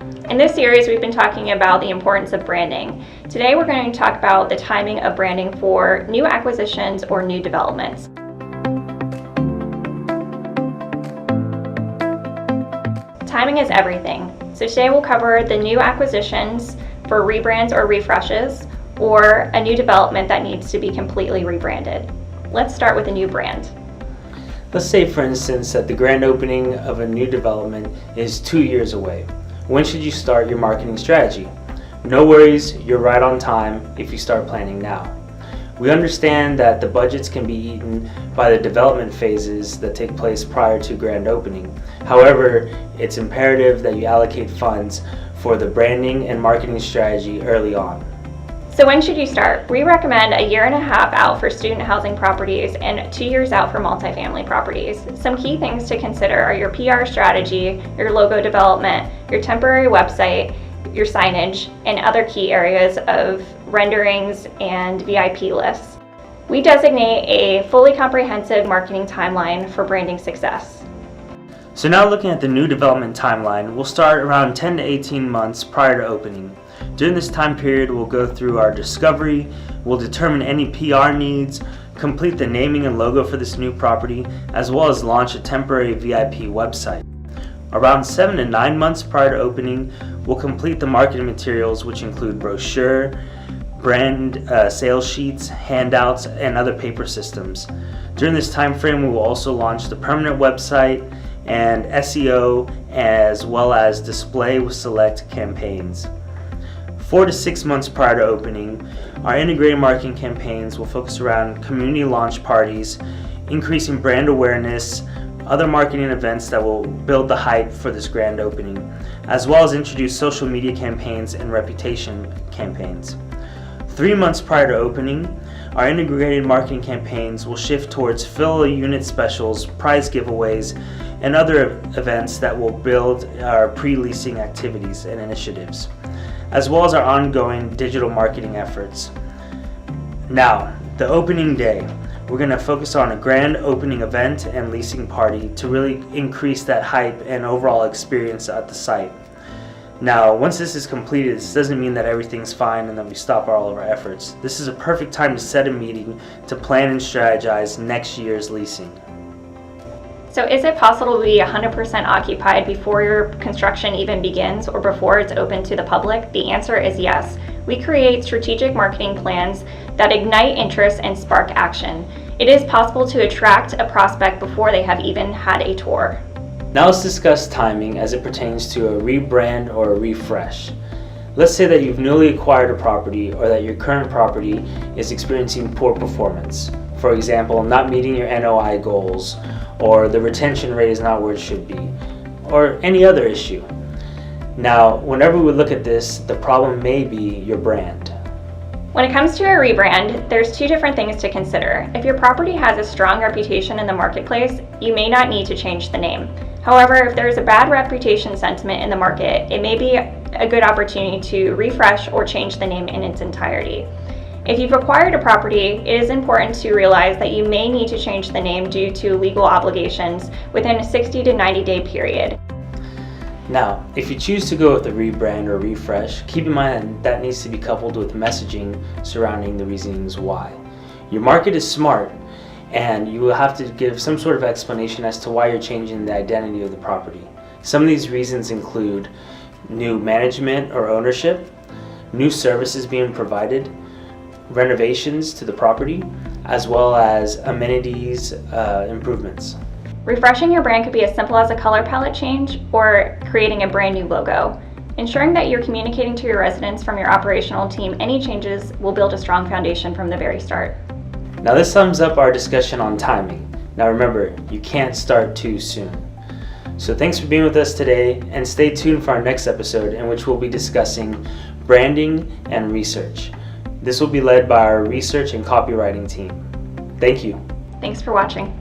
In this series, we've been talking about the importance of branding. Today, we're going to talk about the timing of branding for new acquisitions or new developments. Timing is everything. So today we'll cover the new acquisitions for rebrands or refreshes, or a new development that needs to be completely rebranded. Let's start with a new brand. Let's say, for instance, that the grand opening of a new development is 2 years away. When should you start your marketing strategy? No worries, you're right on time if you start planning now. We understand that the budgets can be eaten by the development phases that take place prior to grand opening. However, it's imperative that you allocate funds for the branding and marketing strategy early on. So when should you start? We recommend a year and a half out for student housing properties and 2 years out for multifamily properties. Some key things to consider are your PR strategy, your logo development, your temporary website, your signage, and other key areas of renderings and VIP lists. We designate a fully comprehensive marketing timeline for branding success. So now looking at the new development timeline, we'll start around 10 to 18 months prior to opening. During this time period, we'll go through our discovery, we'll determine any PR needs, complete the naming and logo for this new property, as well as launch a temporary VIP website. Around 7 to 9 months prior to opening, we'll complete the marketing materials, which include brochure, brand sales sheets, handouts, and other paper systems. During this time frame, we will also launch the permanent website and SEO, as well as display with select campaigns. 4 to 6 months prior to opening, our integrated marketing campaigns will focus around community launch parties, increasing brand awareness, other marketing events that will build the hype for this grand opening, as well as introduce social media campaigns and reputation campaigns. 3 months prior to opening, our integrated marketing campaigns will shift towards fill unit specials, prize giveaways, and other events that will build our pre-leasing activities and initiatives, as well as our ongoing digital marketing efforts. Now, the opening day. We're going to focus on a grand opening event and leasing party to really increase that hype and overall experience at the site. Now, once this is completed, this doesn't mean that everything's fine and that we stop all of our efforts. This is a perfect time to set a meeting to plan and strategize next year's leasing. So is it possible to be 100% occupied before your construction even begins or before it's open to the public? The answer is yes. We create strategic marketing plans that ignite interest and spark action. It is possible to attract a prospect before they have even had a tour. Now let's discuss timing as it pertains to a rebrand or a refresh. Let's say that you've newly acquired a property or that your current property is experiencing poor performance. For example, not meeting your NOI goals, or the retention rate is not where it should be, or any other issue. Now, whenever we look at this, the problem may be your brand. When it comes to a rebrand, there's two different things to consider. If your property has a strong reputation in the marketplace, you may not need to change the name. However, if there's a bad reputation sentiment in the market, it may be a good opportunity to refresh or change the name in its entirety. If you've acquired a property, it is important to realize that you may need to change the name due to legal obligations within a 60 to 90 day period. Now, if you choose to go with a rebrand or refresh, keep in mind that needs to be coupled with messaging surrounding the reasons why. Your market is smart, and you will have to give some sort of explanation as to why you're changing the identity of the property. Some of these reasons include new management or ownership, new services being provided, renovations to the property, as well as amenities improvements. Refreshing your brand could be as simple as a color palette change or creating a brand new logo. Ensuring that you're communicating to your residents from your operational team any changes will build a strong foundation from the very start. Now this sums up our discussion on timing. Now remember, you can't start too soon. So thanks for being with us today, and stay tuned for our next episode in which we'll be discussing branding and research. This will be led by our research and copywriting team. Thank you. Thanks for watching.